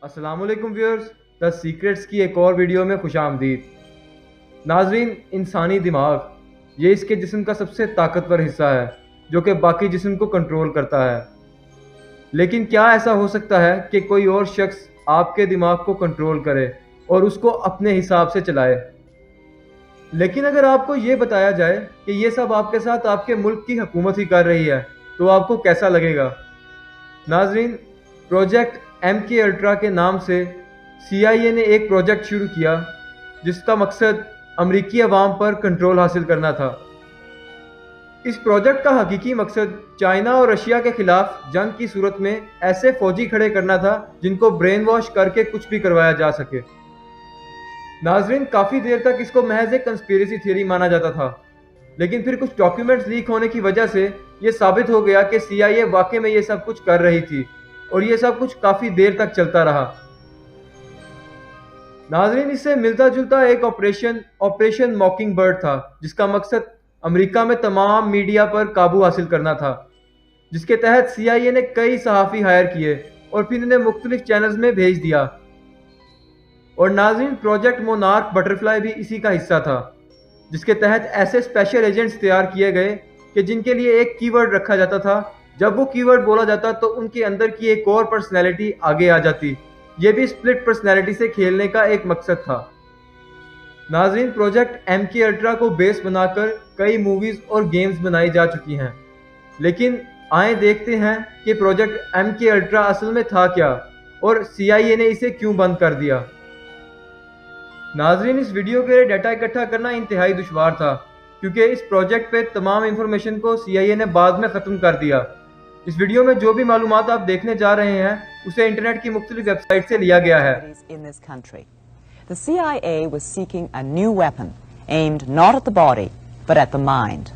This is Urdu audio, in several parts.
السلام علیکم ویورز، دا سیکرٹس کی ایک اور ویڈیو میں خوش آمدید۔ ناظرین، انسانی دماغ یہ اس کے جسم کا سب سے طاقتور حصہ ہے جو کہ باقی جسم کو کنٹرول کرتا ہے۔ لیکن کیا ایسا ہو سکتا ہے کہ کوئی اور شخص آپ کے دماغ کو کنٹرول کرے اور اس کو اپنے حساب سے چلائے؟ لیکن اگر آپ کو یہ بتایا جائے کہ یہ سب آپ کے ساتھ آپ کے ملک کی حکومت ہی کر رہی ہے تو آپ کو کیسا لگے گا؟ ناظرین، پروجیکٹ ایم کے الٹرا کے نام سے سی آئی اے نے ایک پروجیکٹ شروع کیا جس کا مقصد امریکی عوام پر کنٹرول حاصل کرنا تھا۔ اس پروجیکٹ کا حقیقی مقصد چائنا اور رشیا کے خلاف جنگ کی صورت میں ایسے فوجی کھڑے کرنا تھا جن کو برین واش کر کے کچھ بھی کروایا جا سکے۔ ناظرین، کافی دیر تک اس کو محض ایک کنسپیریسی تھیوری مانا جاتا تھا، لیکن پھر کچھ ڈاکیومنٹس لیک ہونے کی وجہ سے یہ ثابت ہو گیا کہ سی آئی اے واقع میں یہ سب کچھ کر رہی تھی، اور یہ سب کچھ کافی دیر تک چلتا رہا۔ ناظرین، اس سے ملتا جلتا ایک آپریشن موکنگ برڈ تھا جس کا مقصد امریکہ میں تمام میڈیا پر قابو حاصل کرنا تھا، جس کے تحت سی آئی اے نے کئی صحافی ہائر کیے اور پھر انہیں مختلف چینلز میں بھیج دیا۔ اور ناظرین، پروجیکٹ مونارک بٹرفلائی بھی اسی کا حصہ تھا، جس کے تحت ایسے اسپیشل ایجنٹس تیار کیے گئے کہ جن کے لیے ایک کی ورڈ رکھا جاتا تھا، جب وہ کی ورڈ بولا جاتا تو ان کے اندر کی ایک اور پرسنالٹی آگے آ جاتی۔ یہ بھی سپلٹ پرسنالٹی سے کھیلنے کا ایک مقصد تھا۔ ناظرین، پروجیکٹ ایم کے الٹرا کو بیس بنا کر کئی موویز اور گیمز بنائی جا چکی ہیں، لیکن آئیں دیکھتے ہیں کہ پروجیکٹ ایم کے الٹرا اصل میں تھا کیا اور سی آئی اے نے اسے کیوں بند کر دیا۔ ناظرین، اس ویڈیو کے لیے ڈیٹا اکٹھا کرنا انتہائی دشوار تھا کیونکہ اس پروجیکٹ پہ تمام انفارمیشن کو سی آئی اے نے بعد میں ختم کر دیا۔ اس ویڈیو میں جو بھی معلومات آپ دیکھنے جا رہے ہیں اسے انٹرنیٹ کی مختلف ویب سائٹ سے لیا گیا ہے۔ The CIA was seeking a new weapon aimed not at the body, but at the mind.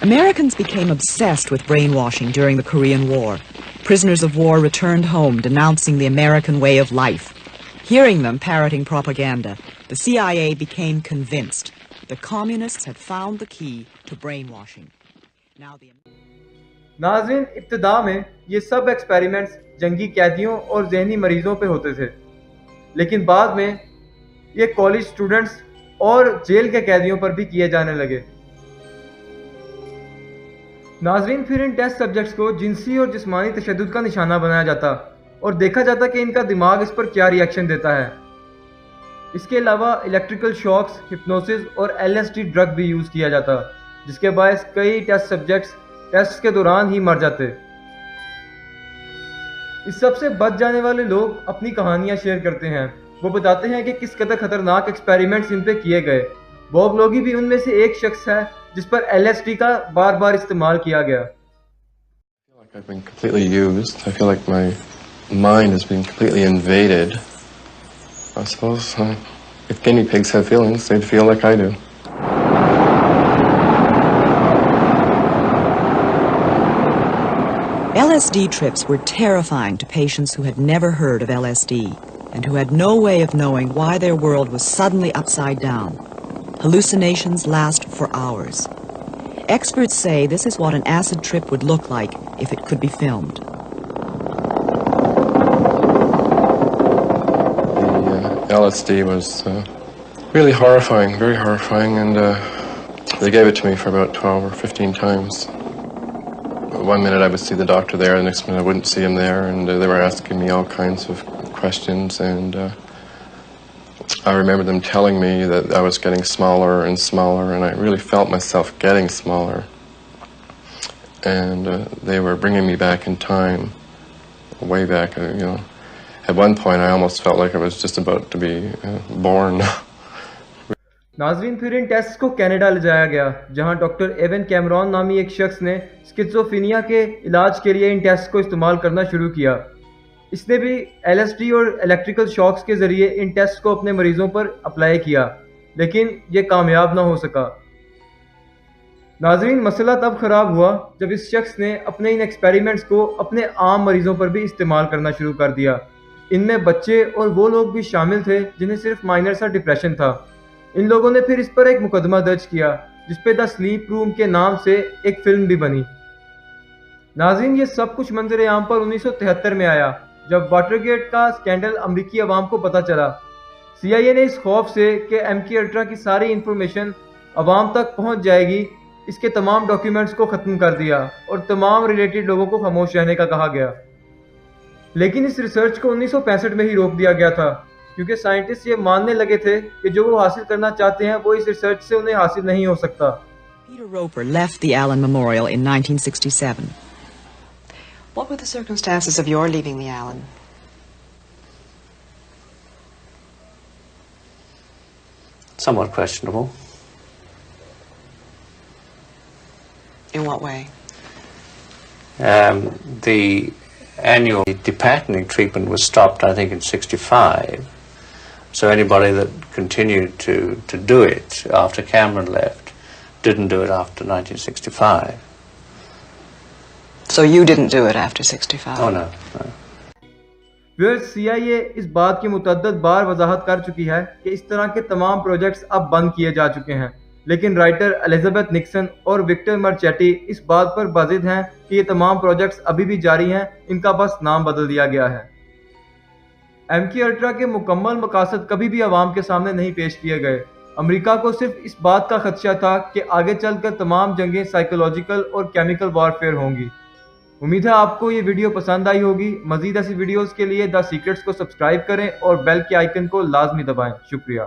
Americans became obsessed with brainwashing during the Korean War. Prisoners of war returned home denouncing the American way of life. Hearing them parroting propaganda, the CIA became convinced the communists had found the key to brainwashing. Now the ناظرین، ابتدا میں یہ سب ایکسپیریمنٹس جنگی قیدیوں اور ذہنی مریضوں پہ ہوتے تھے، لیکن بعد میں یہ کالج سٹوڈنٹس اور جیل کے قیدیوں پر بھی کیے جانے لگے۔ ناظرین، پھر ان ٹیسٹ سبجیکٹس کو جنسی اور جسمانی تشدد کا نشانہ بنایا جاتا اور دیکھا جاتا کہ ان کا دماغ اس پر کیا ری ایکشن دیتا ہے۔ اس کے علاوہ الیکٹریکل شاکس، ہپنوسس اور ایل ایس ڈی ڈرگ بھی یوز کیا جاتا، جس کے باعث کئی ٹیسٹ سبجیکٹس ٹیسٹ کے دوران ہی مر جاتے۔ اس سب سے بچ جانے والے لوگ اپنی کہانیاں شیئر کرتے ہیں۔ وہ بتاتے ہیں کہ کس قدر خطرناک ایکسپیریمنٹس ان پہ کیے گئے۔ بوب لوگی بھی ان میں سے ایک شخص ہے جس پر ایل ایس ڈی کا بار بار استعمال کیا گیا۔ I've been completely used. I feel like my mind has been completely invaded. I suppose if guinea pigs have feelings, they'd feel like I do. LSD trips were terrifying to patients who had never heard of LSD and who had no way of knowing why their world was suddenly upside down. Hallucinations last for hours. Experts say this is what an acid trip would look like if it could be filmed. The LSD was really horrifying, very horrifying, and they gave it to me for about 12 or 15 times. One minute I would see the doctor there, the next minute I wouldn't see him there, and they were asking me all kinds of questions, and I remember them telling me that I was getting smaller and smaller, and I really felt myself getting smaller, and they were bringing me back in time, way back, At one point I almost felt like I was just about to be born. ناظرین، پھر ان ٹیسٹ کو کینیڈا لے جایا گیا جہاں ڈاکٹر ایون کیمرون نامی ایک شخص نے اسکیزوفرینیا کے علاج کے لیے ان ٹیسٹ کو استعمال کرنا شروع کیا۔ اس نے بھی ایل ایس ڈی اور الیکٹریکل شاکس کے ذریعے ان ٹیسٹ کو اپنے مریضوں پر اپلائی کیا، لیکن یہ کامیاب نہ ہو سکا۔ ناظرین، مسئلہ تب خراب ہوا جب اس شخص نے اپنے ان ایکسپیریمنٹس کو اپنے عام مریضوں پر بھی استعمال کرنا شروع کر دیا۔ ان میں بچے اور وہ لوگ بھی شامل تھے جنہیں صرف مائنر سا ڈپریشن تھا۔ ان لوگوں نے پھر اس پر ایک مقدمہ درج کیا جس پہ دا سلیپ روم کے نام سے ایک فلم بھی بنی۔ ناظرین یہ سب کچھ منظر عام پر 1973 میں آیا جب واٹر گیٹ کا سکینڈل امریکی عوام کو پتہ چلا۔ سی آئی اے نے اس خوف سے کہ ایم کے الٹرا کی ساری انفارمیشن عوام تک پہنچ جائے گی اس کے تمام ڈاکیومنٹس کو ختم کر دیا اور تمام ریلیٹڈ لوگوں کو خاموش رہنے کا کہا گیا۔ لیکن اس ریسرچ کو 1965 میں ہی روک دیا گیا تھا کیونکہ سائنٹسٹ یہ ماننے لگے تھے کہ جو وہ حاصل کرنا چاہتے ہیں وہ اس ریسرچ سے انہیں حاصل نہیں ہو سکتا۔ Peter Roper left the Allen Memorial in 1967. What were the circumstances of your leaving the Allen? Somewhat questionable. In what way? The annual depatenting treatment was stopped, I think, in 65. So anybody that continued to do it after Cameron left didn't do it after 1965. So you didn't do it after 65? Oh, no. سی آئی اے اس بات کی متعدد بار وضاحت کر چکی ہے کہ اس طرح کے تمام پروجیکٹس اب بند کیے جا چکے ہیں، لیکن رائٹر الزبتھ نکسن اور وکٹر مرچیٹی اس بات پر بازد ہیں کہ یہ تمام پروجیکٹس ابھی بھی جاری ہیں، ان کا بس نام بدل دیا گیا ہے۔ ایم کے الٹرا کے مکمل مقاصد کبھی بھی عوام کے سامنے نہیں پیش کیے گئے۔ امریکہ کو صرف اس بات کا خدشہ تھا کہ آگے چل کر تمام جنگیں سائیکولوجیکل اور کیمیکل وارفیئر ہوں گی۔ امید ہے آپ کو یہ ویڈیو پسند آئی ہوگی۔ مزید ایسی ویڈیوز کے لیے دا سیکرٹس کو سبسکرائب کریں اور بیل کے آئیکن کو لازمی دبائیں۔ شکریہ۔